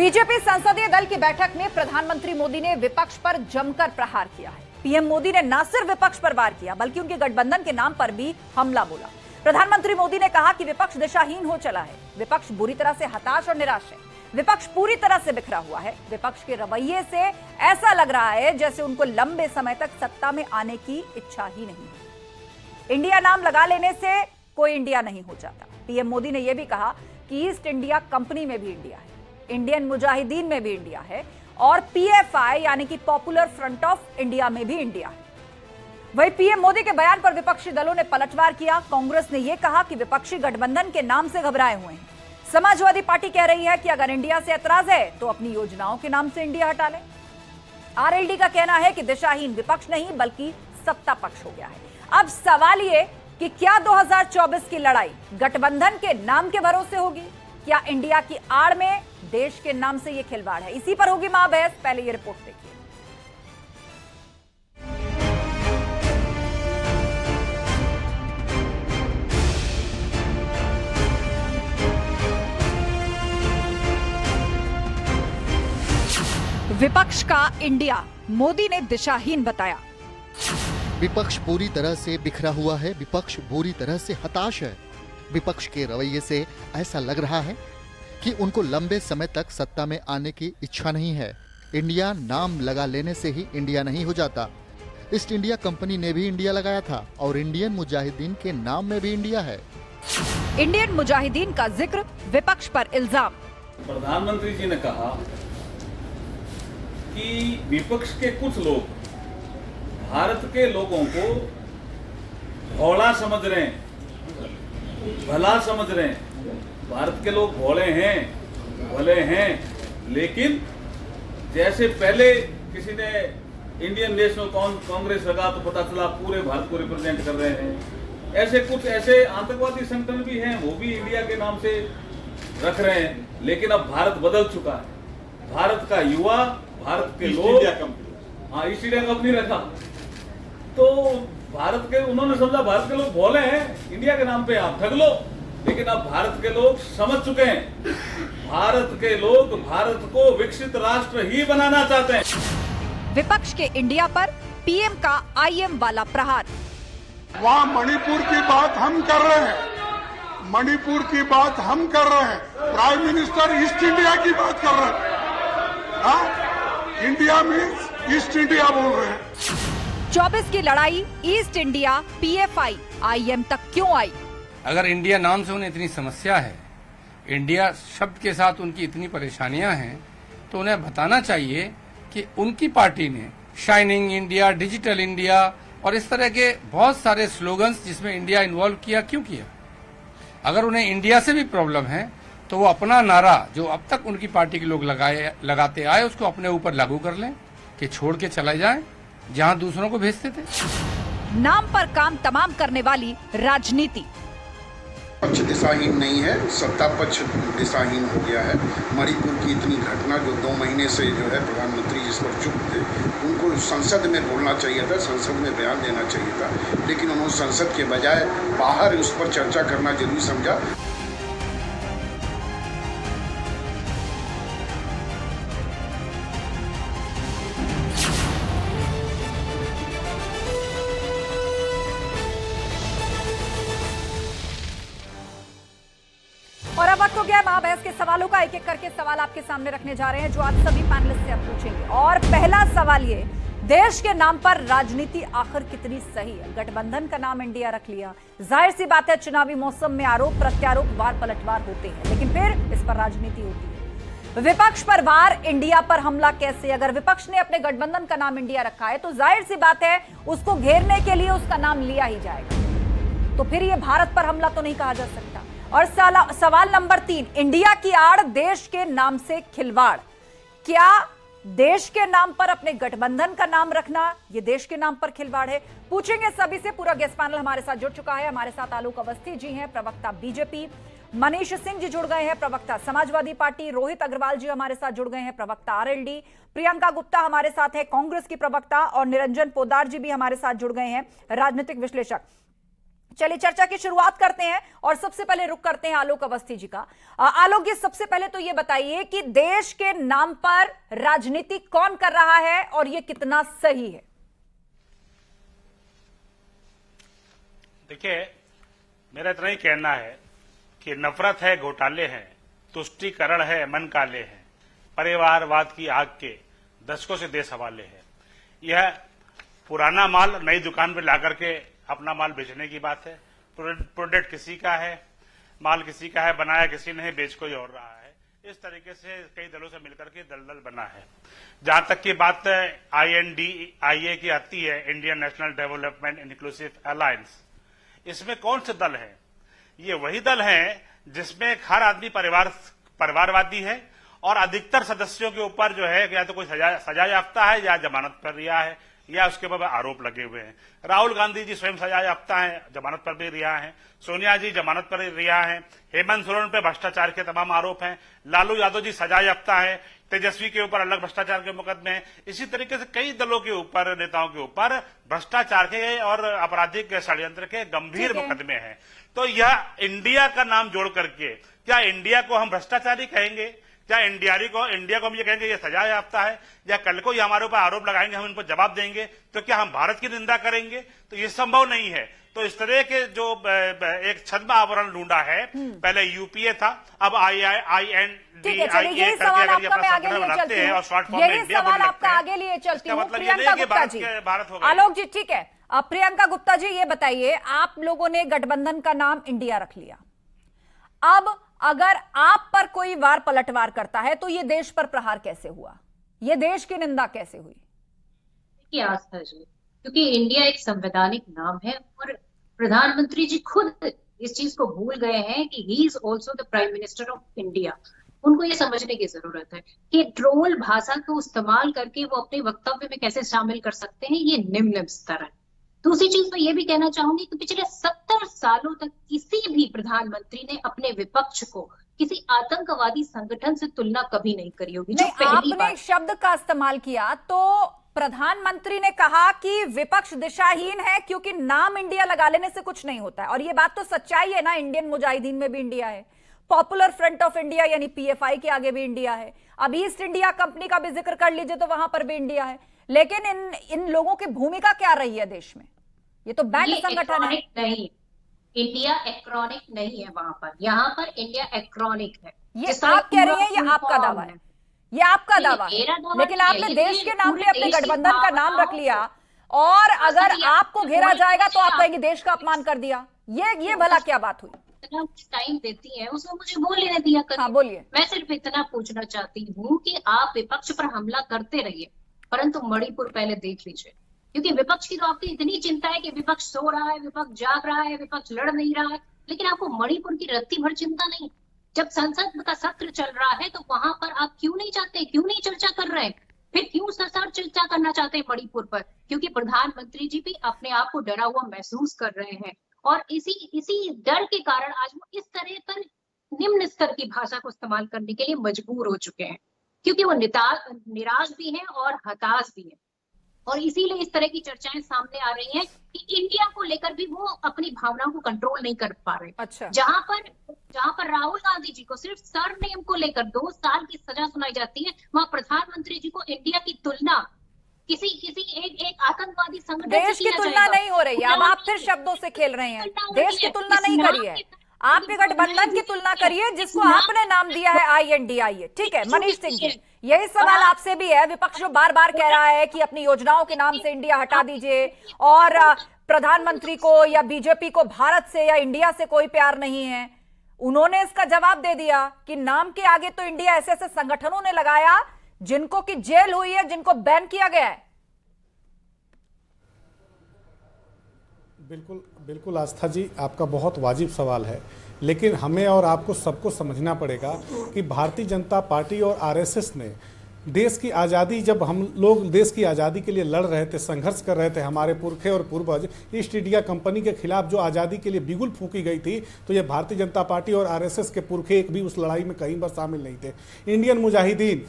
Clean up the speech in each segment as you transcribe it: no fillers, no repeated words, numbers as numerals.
BJP संसदीय दल की बैठक में प्रधानमंत्री मोदी ने विपक्ष पर जमकर प्रहार किया है। पीएम मोदी ने न सिर्फ विपक्ष पर वार किया बल्कि उनके गठबंधन के नाम पर भी हमला बोला। प्रधानमंत्री मोदी ने कहा कि विपक्ष दिशाहीन हो चला है, विपक्ष बुरी तरह से हताश और निराश है, विपक्ष पूरी तरह से बिखरा हुआ है। विपक्ष के रवैये से ऐसा लग रहा है जैसे उनको लंबे समय तक सत्ता में आने की इच्छा ही नहीं है। इंडिया नाम लगा लेने से कोई इंडिया नहीं हो जाता। पीएम मोदी ने यह भी कहा कि ईस्ट इंडिया कंपनी में भी इंडिया है, इंडियन मुजाहिदीन में भी इंडिया है और पीएफआई यानी कि पॉपुलर फ्रंट ऑफ इंडिया में भी इंडिया है। वहीं पीएम मोदी के बयान पर विपक्षी दलों ने पलटवार किया। कांग्रेस ने यह कहा कि विपक्षी गठबंधन के नाम से घबराए हुए हैं। समाजवादी पार्टी कह रही है कि अगर इंडिया से ऐतराज है तो अपनी योजनाओं के नाम से इंडिया हटा ले। आरएलडी का कहना है कि दिशाहीन विपक्ष नहीं बल्कि सत्ता पक्ष हो गया है। अब सवाल ये कि क्या 2024 की लड़ाई गठबंधन के नाम के भरोसे होगी, क्या इंडिया की आड़ में देश के नाम से यह खिलवाड़ है? इसी पर होगी महाबहस। पहले ये रिपोर्ट देखिए। विपक्ष का इंडिया मोदी ने दिशाहीन बताया। विपक्ष पूरी तरह से बिखरा हुआ है, विपक्ष बुरी तरह से हताश है। विपक्ष के रवैये से ऐसा लग रहा है कि उनको लंबे समय तक सत्ता में आने की इच्छा नहीं है। इंडिया नाम लगा लेने से ही इंडिया नहीं हो जाता। ईस्ट इंडिया कंपनी ने भी इंडिया लगाया था और इंडियन मुजाहिदीन के नाम में भी इंडिया है। इंडियन मुजाहिदीन का जिक्र, विपक्ष पर इल्जाम। प्रधानमंत्री जी ने कहा कि विपक्ष के कुछ लोग भारत के लोगों को भोला समझ रहे हैं, भला समझ रहे हैं। भारत के लोग भोले हैं, भले हैं, लेकिन जैसे पहले किसी ने इंडियन नेशनल कांग्रेस लगा तो पता चला पूरे भारत को रिप्रेजेंट कर रहे हैं। ऐसे कुछ ऐसे आतंकवादी संगठन भी हैं, वो भी इंडिया के नाम से रख रहे हैं। लेकिन अब भारत बदल चुका है। भारत का युवा, भारत के लोग, हाँ ईस्ट इंडिया कंपनी रखा तो भारत के, उन्होंने समझा भारत के लोग भोले हैं, इंडिया के नाम पे आप ठग लो। लेकिन अब भारत के लोग समझ चुके हैं, भारत के लोग भारत को विकसित राष्ट्र ही बनाना चाहते हैं। विपक्ष के इंडिया पर पीएम का आईएम वाला प्रहार। वहाँ मणिपुर की बात हम कर रहे हैं, मणिपुर की बात हम कर रहे हैं, प्राइम मिनिस्टर ईस्ट इंडिया की बात कर रहे हैं। इंडिया मीन्स ईस्ट इंडिया बोल रहे हैं। 24 की लड़ाई ईस्ट इंडिया पीएफआई आईएम तक क्यों आई? अगर इंडिया नाम से उन्हें इतनी समस्या है, इंडिया शब्द के साथ उनकी इतनी परेशानियां हैं, तो उन्हें बताना चाहिए कि उनकी पार्टी ने शाइनिंग इंडिया, डिजिटल इंडिया और इस तरह के बहुत सारे स्लोगन्स जिसमें इंडिया इन्वॉल्व किया, क्यों किया? अगर उन्हें इंडिया से भी प्रॉब्लम है तो वो अपना नारा जो अब तक उनकी पार्टी के लोग लगाते आए उसको अपने ऊपर लागू कर लें कि छोड़ के चले जाएं जहां दूसरों को भेजते थे। नाम पर काम तमाम करने वाली राजनीति। पक्ष दिशाहीन नहीं है, सत्ता पक्ष दिशाहीन हो गया है। मणिपुर की इतनी घटना जो 2 महीने से जो है प्रधानमंत्री जिस पर चुप थे, उनको संसद में बोलना चाहिए था, संसद में बयान देना चाहिए था, लेकिन उन्होंने संसद के बजाय बाहर उस पर चर्चा करना जरूरी समझा। और अब वक्त हो गया महाबहस के सवालों का। एक एक करके सवाल आपके सामने रखने जा रहे हैं जो आप सभी पैनलिस्ट से आप पूछेंगे। और पहला सवाल ये, देश के नाम पर राजनीति आखिर कितनी सही है? गठबंधन का नाम इंडिया रख लिया, जाहिर सी बात है चुनावी मौसम में आरोप प्रत्यारोप, वार पलटवार होते हैं, लेकिन फिर इस पर राजनीति होती है। विपक्ष पर वार, इंडिया पर हमला कैसे? अगर विपक्ष ने अपने गठबंधन का नाम इंडिया रखा है तो जाहिर सी बात है उसको घेरने के लिए उसका नाम लिया ही जाएगा, तो फिर यह भारत पर हमला तो नहीं कहा जा सकता। और सवाल नंबर 3, इंडिया की आड़, देश के नाम से खिलवाड़। क्या देश के नाम पर अपने गठबंधन का नाम रखना यह देश के नाम पर खिलवाड़ है? पूछेंगे सभी से। पूरा गेस्ट पैनल हमारे साथ जुड़ चुका है। हमारे साथ आलोक अवस्थी जी हैं, प्रवक्ता बीजेपी, मनीष सिंह जी जुड़ गए हैं, प्रवक्ता समाजवादी पार्टी, रोहित अग्रवाल जी हमारे साथ जुड़ गए हैं, प्रवक्ता आरएलडी, प्रियंका गुप्ता हमारे साथ है, कांग्रेस की प्रवक्ता, और निरंजन पोद्दार जी भी हमारे साथ जुड़ गए हैं, राजनीतिक विश्लेषक। चलिए चर्चा की शुरुआत करते हैं और सबसे पहले रुक करते हैं आलोक अवस्थी जी का। आलोक जी, सबसे पहले तो ये बताइए कि देश के नाम पर राजनीति कौन कर रहा है और ये कितना सही है? देखिए, मेरा इतना ही कहना है कि नफरत है, घोटाले हैं, तुष्टीकरण है, मन काले हैं, परिवारवाद की आग के दशकों से देश हवाले है। यह पुराना माल नई दुकान पर लाकर के अपना माल बेचने की बात है। प्रोडक्ट किसी का है, माल किसी का है, बनाया किसी ने है, बेच कोई और रहा है। इस तरीके से कई दलों से मिलकर के दलदल बना है। जहां तक की बात INDIA की आती है, Indian national development inclusive alliance, इसमें कौन से दल हैं? ये वही दल हैं जिसमें हर आदमी परिवारवादी है और अधिकतर सदस्यों के ऊपर जो है या तो कोई सजा याफ्ता है या जमानत पर रिहा है या उसके ऊपर आरोप लगे हुए हैं। राहुल गांधी जी स्वयं सजा याफ्ता है, जमानत पर भी रिहा है। सोनिया जी जमानत पर रिहा है। हेमंत सोरेन पे भ्रष्टाचार के तमाम आरोप हैं। लालू यादव जी सजा याफ्ता है। तेजस्वी के ऊपर अलग भ्रष्टाचार के मुकदमे हैं। इसी तरीके से कई दलों के ऊपर, नेताओं के ऊपर भ्रष्टाचार के और आपराधिक षड्यंत्र के गंभीर मुकदमे हैं। तो यह इंडिया का नाम जोड़ करके क्या इंडिया को हम भ्रष्टाचारी कहेंगे? क्या इंडिया को हम ये कहेंगे ये सजा याफ्ता है? या कल को ये हमारे ऊपर आरोप लगाएंगे, हम इन पर जवाब देंगे, तो क्या हम भारत की निंदा करेंगे? तो ये संभव नहीं है। तो इस तरह के जो एक छद्म आवरण ढूंढा है, पहले यूपीए था, अब ठीक है, चलिए यही सवाल आपका मैं आगे लिए चलती हूँ। यही सवाल आपका आगे लिए चलती हूँ। प्रियंका गुप्ता जी, आलोक जी, ठीक है, प्रियंका गुप्ता जी ये बताइए, आप लोगों ने गठबंधन का नाम इंडिया रख लिया, अब अगर आप पर कोई वार पलटवार करता है तो ये देश पर प्रहार कैसे हुआ? ये देश की निंदा कैसे हुई? की आस्था जी, क्योंकि इंडिया एक संवैधानिक नाम है और प्रधानमंत्री जी खुद इस चीज को भूल गए हैं कि he is also the prime minister of India. उनको ये समझने की जरूरत है कि ट्रोल भाषा को इस्तेमाल करके वो अपने वक्तव्य में कैसे शामिल कर सकते हैं, ये निम्न स्तर है। दूसरी चीज मैं ये भी कहना चाहूंगी कि पिछले 70 सालों तक किसी भी प्रधानमंत्री ने अपने विपक्ष को किसी आतंकवादी संगठन से तुलना कभी नहीं करी होगी। जो पहली आपने शब्द का इस्तेमाल किया तो प्रधानमंत्री ने कहा कि विपक्ष दिशाहीन है क्योंकि नाम इंडिया लगा लेने से कुछ नहीं होता है, और ये बात तो सच्चाई है ना। इंडियन मुजाहिदीन में भी इंडिया है, पॉपुलर फ्रंट ऑफ इंडिया यानी PFI के आगे भी इंडिया है, अब ईस्ट इंडिया कंपनी का भी जिक्र कर लीजिए तो वहां पर भी इंडिया है। लेकिन इन लोगों की भूमिका क्या रही है देश में? ये तो बैंड संगठन है। नहीं, इंडिया एक्रोनिक नहीं है वहां पर, यहाँ पर इंडिया एक्रोनिक है। ये आप कह रही हैं, ये आपका दावा है, ये आपका दावा है, लेकिन आपने देश के नाम पे अपने गठबंधन का नाम रख लिया, और अगर आपको घेरा जाएगा तो आप कहेंगे देश का अपमान कर दिया। ये भला क्या बात हुई? इतना टाइम देती है उसमें मुझे बोल लेने दिया करिए। हाँ, बोलिए। मैं सिर्फ इतना पूछना चाहती हूँ कि आप विपक्ष पर हमला करते रहिए, परंतु मणिपुर पहले देख लीजिए, क्योंकि विपक्ष की तो आपकी इतनी चिंता है कि विपक्ष सो रहा है, विपक्ष जाग रहा है, विपक्ष लड़ नहीं रहा है, लेकिन आपको मणिपुर की रत्ती भर चिंता नहीं। जब संसद का सत्र चल रहा है तो वहां पर आप क्यों नहीं चाहते, क्यों नहीं चर्चा कर रहे हैं? फिर क्यों सर चर्चा करना चाहते हैं मणिपुर पर? क्योंकि प्रधानमंत्री जी भी अपने आप को डरा हुआ महसूस कर रहे हैं, और इसी डर के कारण आज वो इस तरह पर निम्न स्तर की भाषा को इस्तेमाल करने के लिए मजबूर हो चुके हैं, क्योंकि वो निराश भी हैं और हताश भी हैं। और इसीलिए इस तरह की चर्चाएं सामने आ रही हैं कि इंडिया को लेकर भी वो अपनी भावनाओं को कंट्रोल नहीं कर पा रहे। अच्छा। जहां पर राहुल गांधी जी को सिर्फ सरनेम को लेकर 2 साल की सजा सुनाई जाती है, वहां प्रधानमंत्री जी को इंडिया की तुलना किसी एक आतंकवादी संगठन देश की तुलना नहीं हो रही है। अब आप फिर शब्दों से खेल रहे हैं। देश की तुलना नहीं करी है, आपके गठबंधन की तुलना करिए जिसको आपने नाम दिया है INDIA। ठीक है मनीष सिंह जी, यही सवाल आपसे भी है। विपक्ष बार बार कह रहा है कि अपनी योजनाओं के नाम से इंडिया हटा दीजिए, और प्रधानमंत्री को या बीजेपी को भारत से या इंडिया से कोई प्यार नहीं है। उन्होंने इसका जवाब दे दिया कि नाम के आगे तो इंडिया ऐसे ऐसे संगठनों ने लगाया जिनको की जेल हुई है, जिनको बैन किया गया है। बिल्कुल आस्था जी, आपका बहुत वाजिब सवाल है, लेकिन हमें और आपको सबको समझना पड़ेगा कि भारतीय जनता पार्टी और RSS ने देश की आज़ादी, जब हम लोग देश की आज़ादी के लिए लड़ रहे थे, संघर्ष कर रहे थे, हमारे पुरखे और पूर्वज ईस्ट इंडिया कंपनी के खिलाफ जो आज़ादी के लिए बिगुल फूंकी गई थी, तो ये भारतीय जनता पार्टी और RSS के पुरखे एक भी उस लड़ाई में कहीं पर शामिल नहीं थे। इंडियन मुजाहिदीन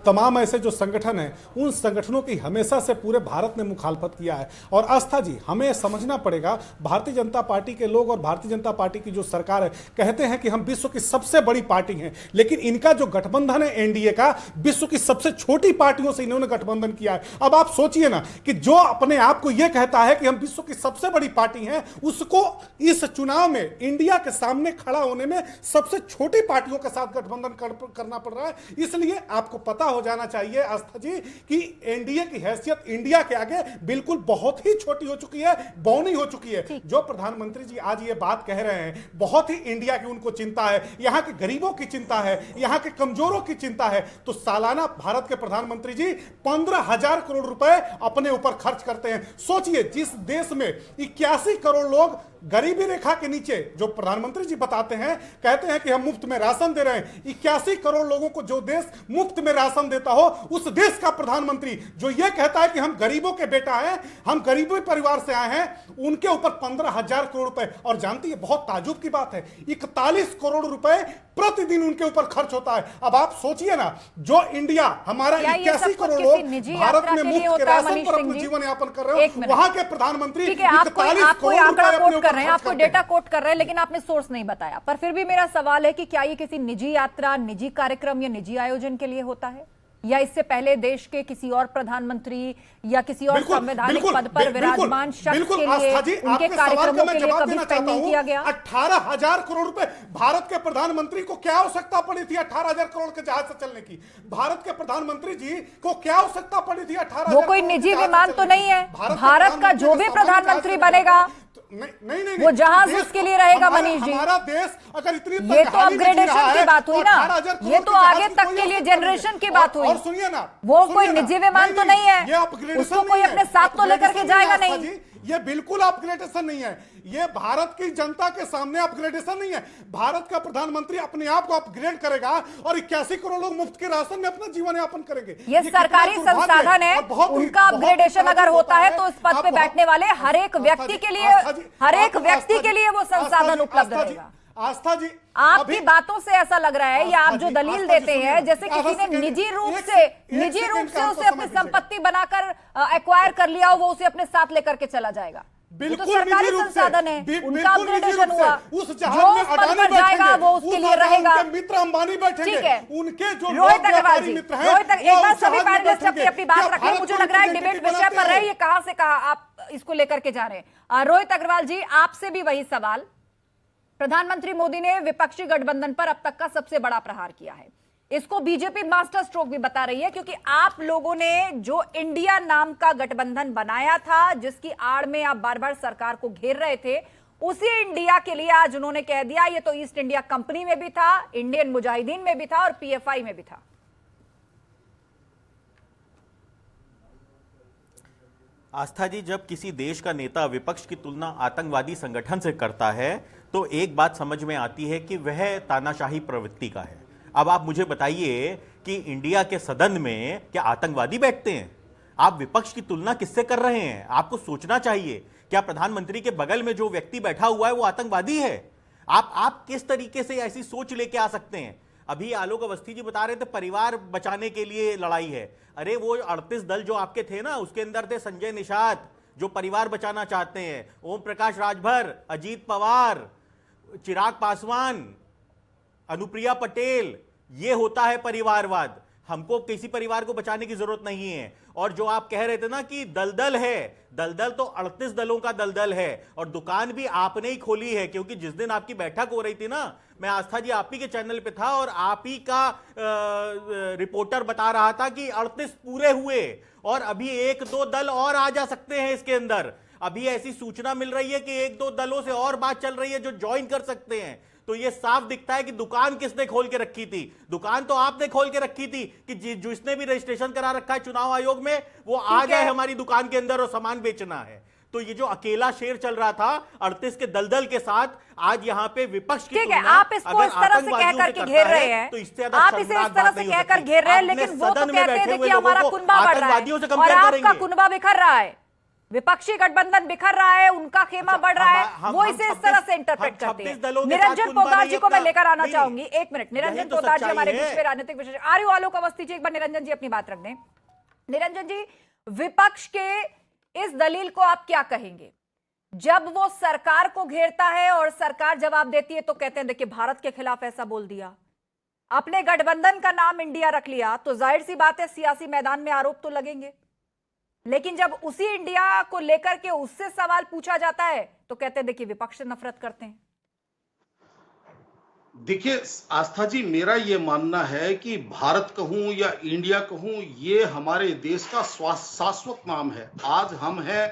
तमाम ऐसे जो संगठन हैं, उन संगठनों की हमेशा से पूरे भारत ने मुखालफत किया है। और आस्था जी, हमें समझना पड़ेगा, भारतीय जनता पार्टी के लोग और भारतीय जनता पार्टी की जो सरकार है कहते हैं कि हम विश्व की सबसे बड़ी पार्टी हैं, लेकिन इनका जो गठबंधन है एनडीए का, विश्व की सबसे छोटी पार्टियों से इन्होंने गठबंधन किया है। अब आप सोचिए ना कि जो अपने आप को यह कहता है कि हम विश्व की सबसे बड़ी पार्टी हैं, उसको इस चुनाव में इंडिया के सामने खड़ा होने में सबसे छोटी पार्टियों के साथ गठबंधन करना पड़ रहा है। इसलिए आपको पता हो जाना चाहिए आस्था जी कि एनडीए की हैसियत इंडिया के आगे बिल्कुल बहुत ही छोटी हो चुकी है, बौनी हो चुकी है। जो प्रधानमंत्री जी आज ये बात कह रहे हैं, बहुत ही इंडिया की उनको चिंता है, यहां के गरीबों की चिंता है, यहां के कमजोरों की चिंता है। तो सालाना भारत के प्रधानमंत्री जी 15,000 करोड़ रुपए अपने ऊपर खर्च करते हैं। सोचिए, जिस देश में 81 करोड़ लोग गरीबी रेखा के नीचे, जो प्रधानमंत्री जी बताते हैं, कहते हैं कि हम मुफ्त में राशन दे रहे हैं, 81 करोड़ लोगों को जो देश मुफ्त में राशन देता हो, उस देश का प्रधानमंत्री जो ये कहता है कि हम गरीबों के बेटा हैं, हम गरीबी परिवार से आए हैं, उनके ऊपर 15,000 करोड़ रुपए। और जानती है, बहुत ताजुब की बात है, 41 करोड़ रुपए प्रतिदिन उनके ऊपर खर्च होता है। अब आप सोचिए ना, जो इंडिया हमारा 81 करोड़ लोग भारत में मुफ्त के राशन पर अपना जीवन यापन कर रहे हो, वहां के प्रधानमंत्री 41 करोड़ रुपए कर रहे हैं, आपको डेटा कोट कर रहे हैं, लेकिन आपने सोर्स नहीं बताया। पर फिर भी मेरा सवाल है कि क्या ये किसी निजी यात्रा, निजी कार्यक्रम या निजी आयोजन के लिए होता है, या इससे पहले देश के किसी और प्रधानमंत्री या किसी और संवैधानिक पद पर विराजमान शख्स के लिए, उनके कार्यक्रमों के लिए कभी स्पेंडिंग किया गया? 18,000 करोड़ रुपए भारत के प्रधानमंत्री को क्या आवश्यकता पड़ी थी 18,000 करोड़ के जहाज से चलने की? भारत के प्रधानमंत्री जी को क्या आवश्यकता पड़ी थी 18,000? वो कोई निजी विमान तो नहीं है। भारत का जो भी प्रधानमंत्री बनेगा, नहीं, वो जहाज उसके लिए रहेगा। मनीष जी, हमारा देश अगर इतनी, ये तो अपग्रेडेशन की बात हुई ना, ये तो आगे तक के लिए जनरेशन की बात हुई। और सुनिए ना, वो कोई निजी विमान तो नहीं है, उसको कोई अपने साथ तो लेकर के जाएगा नहीं। ये बिल्कुल अपग्रेडेशन नहीं है, ये भारत की जनता के सामने अपग्रेडेशन नहीं है। भारत का प्रधानमंत्री अपने आप को अपग्रेड करेगा और 81 करोड़ लोग मुफ्त के राशन में अपना जीवन यापन करेंगे। ये सरकारी संसाधन है, उनका अपग्रेडेशन अगर होता है तो इस पद पे बैठने वाले हर एक व्यक्ति के लिए वो संसाधन उपलब्ध रहेगा। आस्था जी, आपकी बातों से ऐसा लग रहा है, या आप जो दलील देते हैं, जैसे किसी ने निजी रूप से उसे अपनी संपत्ति बनाकर एक्वायर कर लिया हो, वो उसे अपने साथ लेकर के चला जाएगा। बिल्कुल तो सरकारी संसाधन है, उनका अपग्रेडेशन हुआ। उस जहाज में अडानी जाएगा वो उसके लिए रहेगा। मित्र अंबानी बैठेंगे, ठीक है। उनके जो रोहित अग्रवाल जी, मित्र हैं, एक बार सभी पैनलिस्ट अपनी बात रखें। मुझे लग रहा है डिबेट विषय पर है, ये कहां से कहा आप इसको लेकर के जा रहे हैं। रोहित अग्रवाल जी, आपसे भी वही सवाल। प्रधानमंत्री मोदी ने विपक्षी गठबंधन पर अब तक का सबसे बड़ा प्रहार किया है। इसको बीजेपी मास्टर स्ट्रोक भी बता रही है, क्योंकि आप लोगों ने जो इंडिया नाम का गठबंधन बनाया था, जिसकी आड़ में आप बार बार सरकार को घेर रहे थे, उसी इंडिया के लिए आज उन्होंने कह दिया ये तो ईस्ट इंडिया कंपनी में भी था, इंडियन मुजाहिदीन में भी था और पीएफआई में भी था। आस्था जी, जब किसी देश का नेता विपक्ष की तुलना आतंकवादी संगठन से करता है तो एक बात समझ में आती है कि वह तानाशाही प्रवृत्ति का है। अब आप मुझे बताइए कि इंडिया के सदन में क्या आतंकवादी बैठते हैं? आप विपक्ष की तुलना किससे कर रहे हैं? आपको सोचना चाहिए, क्या प्रधानमंत्री के बगल में जो व्यक्ति बैठा हुआ है वो आतंकवादी है? आप किस तरीके से ऐसी सोच लेके आ सकते हैं? अभी आलोक अवस्थी जी बता रहे थे परिवार बचाने के लिए लड़ाई है। अरे वो 38 दल जो आपके थे ना, उसके अंदर थे संजय निषाद जो परिवार बचाना चाहते हैं, ओम प्रकाश राजभर, अजीत पवार, चिराग पासवान, अनुप्रिया पटेल। ये होता है परिवारवाद। हमको किसी परिवार को बचाने की जरूरत नहीं है। और जो आप कह रहे थे ना कि दलदल है, दलदल तो 38 दलों का दलदल है, और दुकान भी आपने ही खोली है। क्योंकि जिस दिन आपकी बैठक हो रही थी ना, मैं आस्था जी आप ही के चैनल पे था और आप ही का रिपोर्टर बता रहा था कि 38 पूरे हुए और अभी 1-2 दल और आ जा सकते हैं इसके अंदर। अभी ऐसी सूचना मिल रही है कि 1-2 दलों से और बात चल रही है जो ज्वाइन कर सकते हैं। तो ये साफ दिखता है कि दुकान किसने खोल के रखी थी। दुकान तो आपने खोल के रखी थी कि जिसने भी रजिस्ट्रेशन करा रखा है चुनाव आयोग में, वो आ जाए हमारी दुकान के अंदर और सामान बेचना है। तो ये जो अकेला शेर चल रहा था 38 के दलदल के साथ, आज यहाँ पे विपक्ष की तुलना आप इसको इस तरह से कह करके घेर रहे हैं, तो इससे आप इसे इस तरह से कहकर घेर रहे हैं, लेकिन वो तो कहते हैं कि हमारा कुनबा बढ़ रहा है और आपका कुनबा बिखर रहा है। विपक्षी गठबंधन बिखर रहा है, उनका खेमा बढ़ रहा है, वो इसे इस तरह से इंटरप्रेट करते हैं। निरंजन पोद्दार जी को मैं लेकर आना चाहूंगी, एक मिनट। निरंजन पोद्दार जी हमारे बीच में राजनीतिक विशेषज्ञ। आर्य आलोक अवस्थी जी, एक बार निरंजन जी अपनी बात रख दें। निरंजन जी, विपक्ष के इस दलील को आप क्या कहेंगे? जब वो सरकार को घेरता है और सरकार जवाब देती है तो कहते हैं देखिए भारत के खिलाफ ऐसा बोल दिया, अपने गठबंधन का नाम इंडिया रख लिया, तो जाहिर सी बात है सियासी मैदान में आरोप तो लगेंगे। लेकिन जब उसी इंडिया को लेकर के उससे सवाल पूछा जाता है तो कहते हैं देखिए विपक्ष से नफरत करते हैं। देखिए आस्था जी, मेरा ये मानना है कि भारत कहूं या इंडिया कहूं, ये हमारे देश का शाश्वत नाम है। आज हम हैं,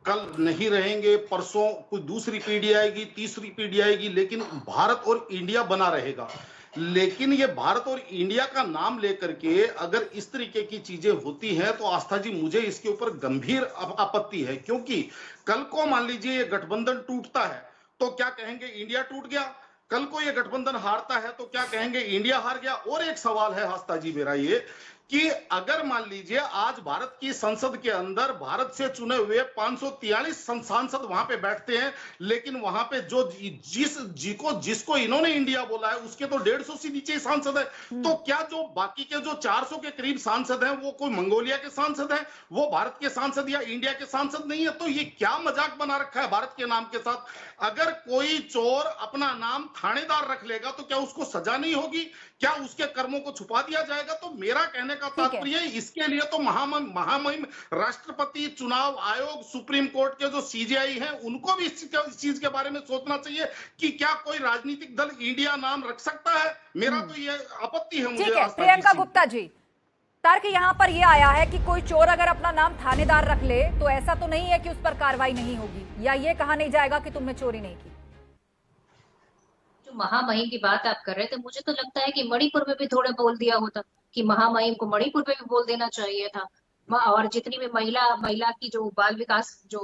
कल नहीं रहेंगे, परसों कोई दूसरी पीढ़ी आएगी, तीसरी पीढ़ी आएगी, लेकिन भारत और इंडिया बना रहेगा। लेकिन ये भारत और इंडिया का नाम लेकर के अगर इस तरीके की चीजें होती हैं तो आस्था जी मुझे इसके ऊपर गंभीर आपत्ति है। क्योंकि कल को मान लीजिए ये गठबंधन टूटता है तो क्या कहेंगे इंडिया टूट गया, कल को ये गठबंधन हारता है तो क्या कहेंगे इंडिया हार गया। और एक सवाल है आस्था जी मेरा ये कि अगर मान लीजिए आज भारत की संसद के अंदर भारत से चुने हुए 543 सांसद वहां पे बैठते हैं, लेकिन वहां पे जो जिसको इन्होंने इंडिया बोला है उसके तो 150 से नीचे सांसद है, तो क्या जो बाकी के जो 400 के करीब सांसद हैं वो कोई मंगोलिया के सांसद हैं, वो भारत के सांसद या इंडिया के सांसद नहीं है? तो ये क्या मजाक बना रखा है भारत के नाम के साथ? अगर कोई चोर अपना नाम थानेदार रख लेगा तो क्या उसको सजा नहीं होगी? क्या उसके कर्मों को छुपा दिया जाएगा? तो मेरा कहने का तात्पर्य इसके लिए तो महामहिम राष्ट्रपति, चुनाव आयोग, सुप्रीम कोर्ट के जो सीजेआई हैं उनको भी इस चीज के बारे में सोचना चाहिए कि क्या कोई राजनीतिक दल इंडिया नाम रख सकता है। मेरा तो ये आपत्ति है। मुझे प्रियंका गुप्ता जी, तर्क यहाँ पर यह आया है कि कोई चोर अगर अपना नाम थानेदार रख ले तो ऐसा तो नहीं है कि उस पर कार्रवाई नहीं होगी, या ये कहा नहीं जाएगा कि तुमने चोरी नहीं की। महामहिम की बात आप कर रहे थे, मुझे तो लगता है कि मणिपुर में भी थोड़ा बोल दिया होता कि महामहिम को मणिपुर में भी बोल देना चाहिए था। और जितनी भी महिला की जो बाल विकास जो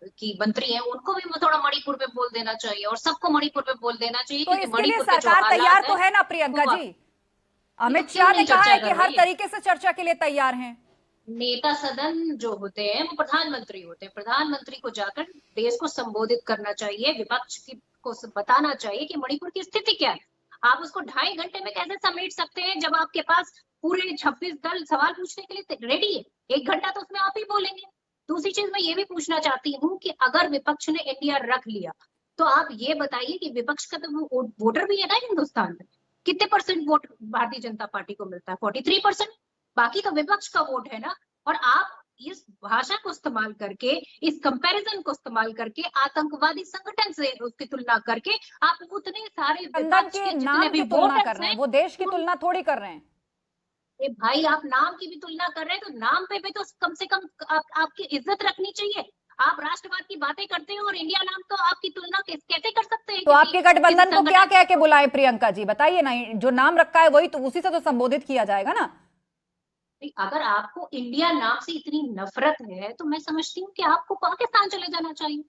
की मंत्री हैं उनको भी थोड़ा मणिपुर में बोल देना चाहिए और सबको मणिपुर में बोल देना चाहिए। तो इसके लिए सरकार तैयार तो है ना प्रियंका जी? अमित शाह ने कहा है कि हर तरीके से चर्चा के लिए तैयार हैं। नेता सदन जो होते हैं वो प्रधानमंत्री होते हैं, प्रधानमंत्री को जाकर देश को संबोधित करना चाहिए, विपक्ष को बताना चाहिए कि मणिपुर की स्थिति क्या है। आप उसको 2.5 घंटे में कैसे समेट सकते हैं जब आपके पास पूरे 26 दल सवाल पूछने के लिए रेडी है? 1 घंटा तो उसमें आप ही बोलेंगे। दूसरी चीज मैं ये भी पूछना चाहती हूँ कि अगर विपक्ष ने इंडिया रख लिया तो आप ये बताइए कि विपक्ष का तो वोटर भी है ना हिंदुस्तान में, कितने % वोट भारतीय जनता पार्टी को मिलता है? 43%। बाकी तो विपक्ष का वोट है ना। और आप इस भाषा को इस्तेमाल करके, इस कंपैरिजन को इस्तेमाल करके, आतंकवादी संगठन से उसकी तुलना करके आप उतने सारे विपक्ष के जितने भी वोटर्स हैं वो देश की तुलना थोड़ी कर रहे हैं। भाई आप नाम की भी तुलना कर रहे हैं तो नाम पे भी तो कम से कम आपकी इज्जत रखनी चाहिए। आप राष्ट्रवाद की बातें करते हैं और इंडिया नाम तो आपकी तुलना कैसे कर सकते हैं? तो आपके गठबंधन को क्या कह के बुलाए प्रियंका जी, बताइए ना। जो नाम रखा है वही तो, उसी से तो संबोधित किया जाएगा ना। अगर आपको इंडिया नाम से इतनी नफरत है तो मैं समझती हूँ कि आपको पाकिस्तान चले जाना चाहिए।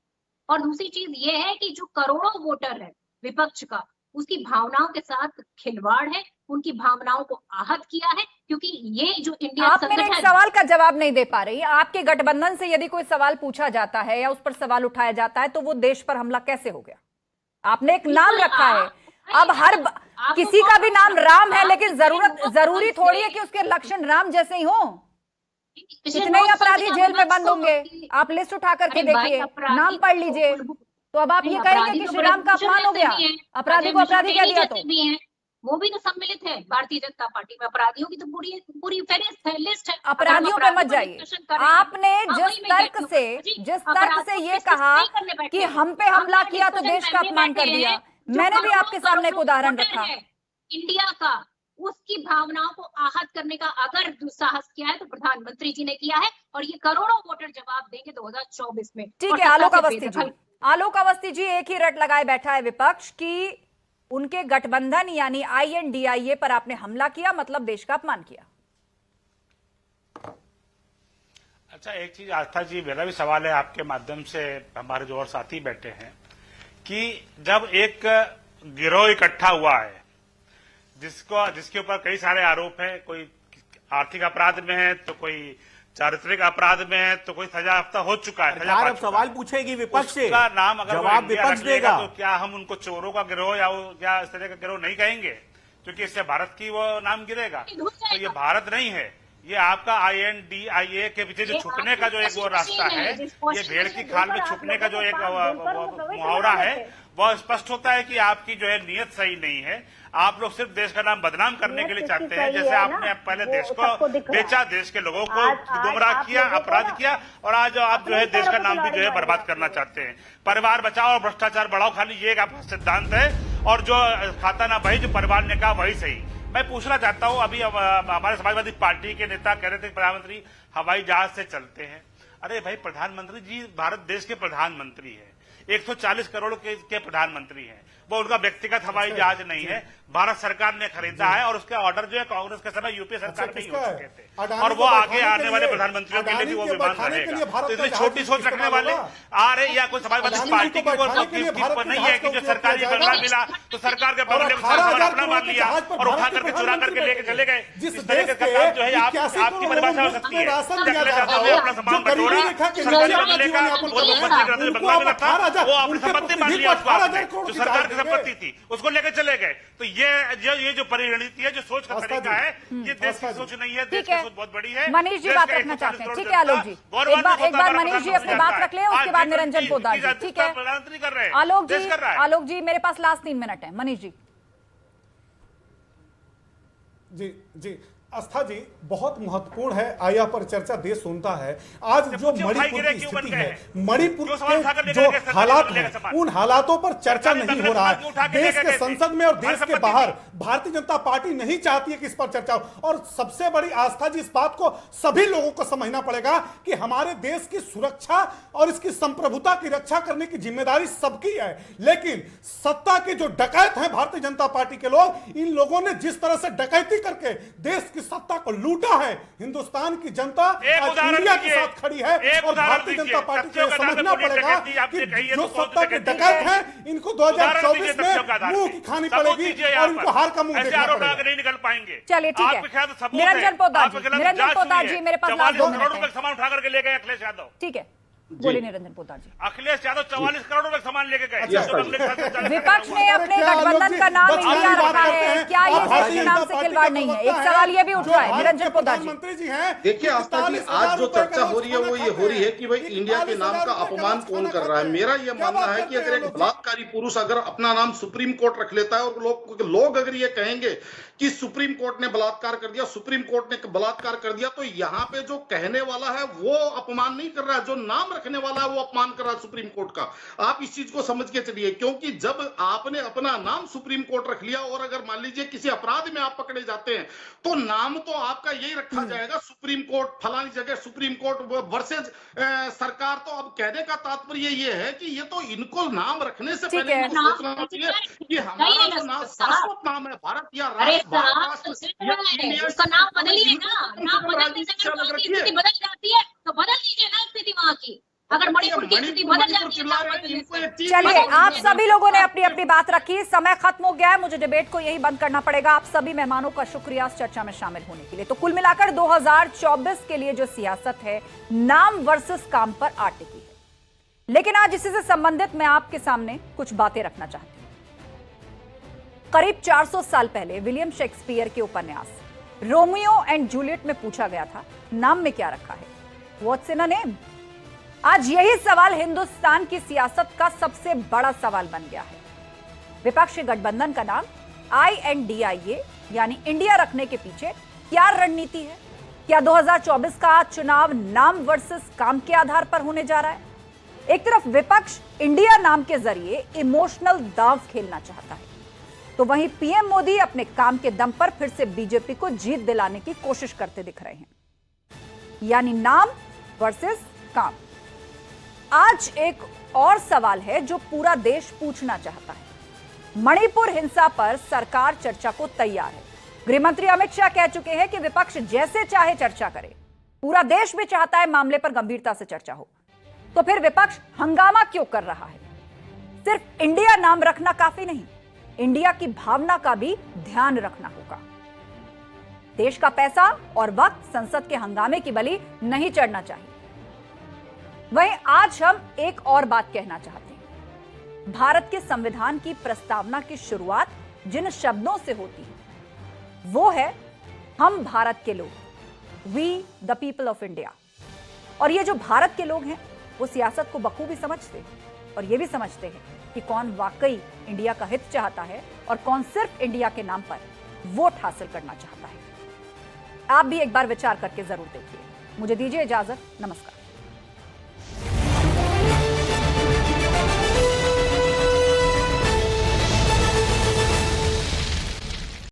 और दूसरी चीज ये है कि जो करोड़ों वोटर है विपक्ष का, उसकी भावनाओं के साथ खिलवाड़ है, उनकी भावनाओं को आहत किया है। क्योंकि ये जो इंडिया आप मेरे एक सवाल का जवाब नहीं दे पा रही। आपके गठबंधन से यदि कोई सवाल पूछा जाता है या उस पर सवाल उठाया जाता है तो वो देश पर हमला कैसे हो गया? आपने एक नाम रखा है, अब हर किसी का भी नाम राम है, लेकिन जरूरी थोड़ी है कि उसके लक्षण राम जैसे ही हो। कितने ही अपराधी जेल में बंद होंगे, आप लिस्ट उठा करके देखिए, नाम पढ़ लीजिए। तो अब आप ये कहेंगे कि श्री राम का अपमान हो गया, अपराधी को अपराधी कह दिया? तो वो भी तो सम्मिलित है भारतीय जनता पार्टी में। अपराधियों की तो पूरी फेरिस्त है, लिस्ट है। अपराधियों पे मत जाइए। आपने जिस तर्क से ये कहा कि हम पे हमला किया तो देश का अपमान कर दिया, मैंने भी आपके सामने एक उदाहरण रखा इंडिया का, उसकी भावनाओं को आहत करने का अगर दुस्साहस किया है तो प्रधानमंत्री जी ने किया है। और ये करोड़ों वोटर जवाब देंगे 2024 में। ठीक है आलोक अवस्थी जी, एक ही रट लगाए बैठा है विपक्ष की उनके गठबंधन यानी INDIA पर आपने हमला किया, मतलब देश का अपमान किया। अच्छा, एक चीज आस्था जी, मेरा भी सवाल है आपके माध्यम से, हमारे जो और साथी बैठे हैं, कि जब एक गिरोह इकट्ठा हुआ है जिसके ऊपर कई सारे आरोप हैं, कोई आर्थिक अपराध में है तो कोई चारित्रिक अपराध में है तो कोई सजा याफ्ता हो चुका है, सरकार अब सवाल पूछेगी विपक्ष से, उसका नाम अगर जवाब वो इंडिया विपक्ष रख लेगा देगा। तो क्या हम उनको चोरों का गिरोह या क्या इस तरह का गिरोह नहीं कहेंगे, क्योंकि इससे भारत की वो नाम गिरेगा। तो ये भारत नहीं है, ये आपका INDIA के पीछे जो छुपने का जो एक वो रास्ता है, ये भेड़ की खाल में छुपने का जो एक मुहावरा है, वह स्पष्ट होता है कि आपकी जो है नीयत सही नहीं है। आप लोग सिर्फ देश का नाम बदनाम करने के लिए चाहते हैं, जैसे आपने पहले देश को बेचा, देश के लोगों को गुमराह किया, अपराध किया, और आज आप जो है देश का नाम भी जो है बर्बाद करना चाहते हैं। परिवार बचाओ और भ्रष्टाचार बढ़ाओ, खाली ये एक आपका सिद्धांत है, और जो खाता ना भाई, जो परिवार ने कहा वही सही। मैं पूछना चाहता हूं, अभी हमारे समाजवादी पार्टी के नेता कह रहे थे प्रधानमंत्री हवाई जहाज से चलते हैं। अरे भाई, प्रधानमंत्री जी भारत देश के प्रधानमंत्री है, 140 करोड़ के प्रधानमंत्री हैं, वो उनका व्यक्तिगत हवाई जहाज नहीं है, भारत सरकार ने खरीदा है, और उसके ऑर्डर जो है कांग्रेस के समय यूपीए सरकार में ही हो चुके थे, और वो आगे आने वाले प्रधानमंत्रियों के लिए भी वो विमान रहेगा। तो इतनी छोटी सोच रखने वाले आ रहे, या कोई समाजवादी पार्टी की वो नहीं है कि जो सरकारी बंगला मिला तो सरकार के बंगले में अपना मान लिया और उठा करके चुरा करके लेके चले गए। इस तरह का काम जो है आपकी परिभाषा हो सकती है, अपना सामान बटोरा, सरकारी बंगले का मुख्यमंत्री बंगला मिला था, वो अपनी संपत्ति मान लिया, उसको जो सरकार की संपत्ति थी उसको लेकर चले गए। तो ये जो परिणति है, जो सोच का तरीका है, ये देश की सोच नहीं है, देश की सोच बहुत बड़ी है। मनीष जी बात रखना चाहते हैं, ठीक है आलोक जी, एक बार मनीष जी अपनी बात रख ले, उसके बाद निरंजन पोद्दार जी, ठीक है। प्रधानमंत्री कर रहे हैं, आलोक जी मेरे पास लास्ट 3 मिनट है। मनीष जी। जी आस्था जी, बहुत महत्वपूर्ण है, आया पर चर्चा देश सुनता है। आज जो मणिपुर की स्थिति है, मणिपुर के जो हालात हैं, उन हालातों पर चर्चा नहीं हो रहा है। देश के संसद में और देश के बाहर भारतीय जनता पार्टी नहीं चाहती है कि इस पर चर्चा हो। और सबसे बड़ी आस्था जी, इस बात को सभी लोगों को समझना पड़ेगा कि हमारे देश की सुरक्षा और इसकी संप्रभुता की रक्षा करने की जिम्मेदारी सबकी है, लेकिन सत्ता के जो डकैत हैं भारतीय जनता पार्टी के लोग, इन लोगों ने जिस तरह से डकैती करके देश सत्ता को लूटा है, हिंदुस्तान की जनता आज इंडिया के साथ खड़ी है, और भारतीय जनता पार्टी को समझना पड़ेगा कि जो सत्ता के डकैत हैं, इनको 2024 में मुंह की खानी पड़ेगी और इनको हार का मुंह देखना पड़ेगा। नहीं निकल पाएंगे। चलिए ठीक है, निरंजन पोद्दार जी मेरे पास लास्ट 2 मिनट है। सामान उठा करके ले गए अखिलेश यादव। ठीक है, बोलिए निरंजन पोद्दार जी। अखिलेश यादव 44 करोड़ रुपए सामान लेके गए। विपक्ष ने अपने गठबंधन का नाम इंडिया रखा है, क्या ये देश के नाम से खिलवाड़ नहीं है? एक सवाल ये भी उठ रहा है निरंजन पोद्दार जी। देखिए आस्था जी, आज जो चर्चा हो रही है वो ये हो रही है कि भाई इंडिया के नाम का अपमान कौन कर रहा है। मेरा ये मानना है कि अगर एक बलात्कारी पुरुष अगर अपना नाम सुप्रीम कोर्ट रख लेता है और लोग अगर ये कहेंगे कि सुप्रीम कोर्ट ने बलात्कार कर दिया, सुप्रीम कोर्ट ने बलात्कार कर दिया, तो यहाँ पे जो कहने वाला है वो अपमान नहीं कर रहा है, जो नाम रखने वाला है वो अपमान कर रहा है सुप्रीम कोर्ट का। आप इस चीज को समझ के चलिए, क्योंकि जब आपने अपना नाम सुप्रीम कोर्ट रख लिया और अगर मान लीजिए किसी अपराध में आप पकड़े जाते हैं तो नाम तो आपका यही रखा जाएगा, सुप्रीम कोर्ट फलानी जगह सुप्रीम कोर्ट वर्सेज सरकार। तो अब कहने का तात्पर्य ये है कि ये तो इनको नाम रखने से पहले इनको सोचना चाहिए कि हमारा जो नाम शाश्वत नाम है भारत या उसका नाम बदलिए ना, नाम बदलने से अगर कोई स्थिति बदल जाती है तो बदल दीजिए ना स्थिति वहां की। अगर मणिपुर की स्थिति बदल जाती है। चलिए, आप सभी लोगों ने अपनी अपनी बात रखी, समय खत्म हो गया है, मुझे डिबेट को यही बंद करना पड़ेगा। आप सभी मेहमानों का शुक्रिया इस चर्चा में शामिल होने के लिए। तो कुल मिलाकर 2024 के लिए जो सियासत है, नाम वर्सेस काम पर आ टिकी है। लेकिन आज इसी से संबंधित मैं आपके सामने कुछ बातें रखना चाहती हूं। करीब 400 साल पहले विलियम शेक्सपियर के उपन्यास रोमियो एंड जूलियट में पूछा गया था, नाम में क्या रखा है? What's in a name? आज यही सवाल हिंदुस्तान की सियासत का सबसे बड़ा सवाल बन गया है। विपक्षी गठबंधन का नाम INDIA यानी इंडिया रखने के पीछे क्या रणनीति है? क्या 2024 का चुनाव नाम वर्सेस काम के आधार पर होने जा रहा है? एक तरफ विपक्ष इंडिया नाम के जरिए इमोशनल दांव खेलना चाहता है, तो वहीं पीएम मोदी अपने काम के दम पर फिर से बीजेपी को जीत दिलाने की कोशिश करते दिख रहे हैं, यानी नाम वर्सेस काम। आज एक और सवाल है जो पूरा देश पूछना चाहता है। मणिपुर हिंसा पर सरकार चर्चा को तैयार है। गृहमंत्री अमित शाह कह चुके हैं कि विपक्ष जैसे चाहे चर्चा करे, पूरा देश भी चाहता है मामले पर गंभीरता से चर्चा हो। तो फिर विपक्ष हंगामा क्यों कर रहा है? सिर्फ इंडिया नाम रखना काफी नहीं, इंडिया की भावना का भी ध्यान रखना होगा। देश का पैसा और वक्त संसद के हंगामे की बलि नहीं चढ़ना चाहिए। वहीं आज हम एक और बात कहना चाहते हैं। भारत के संविधान की प्रस्तावना की शुरुआत जिन शब्दों से होती है वो है हम भारत के लोग, we the people of India. और ये जो भारत के लोग हैं वो सियासत को बखूबी समझते हैं और ये भी समझते हैं कि कौन वाकई इंडिया का हित चाहता है और कौन सिर्फ इंडिया के नाम पर वोट हासिल करना चाहता है। आप भी एक बार विचार करके जरूर देखिए। मुझे दीजिए इजाजत। नमस्कार।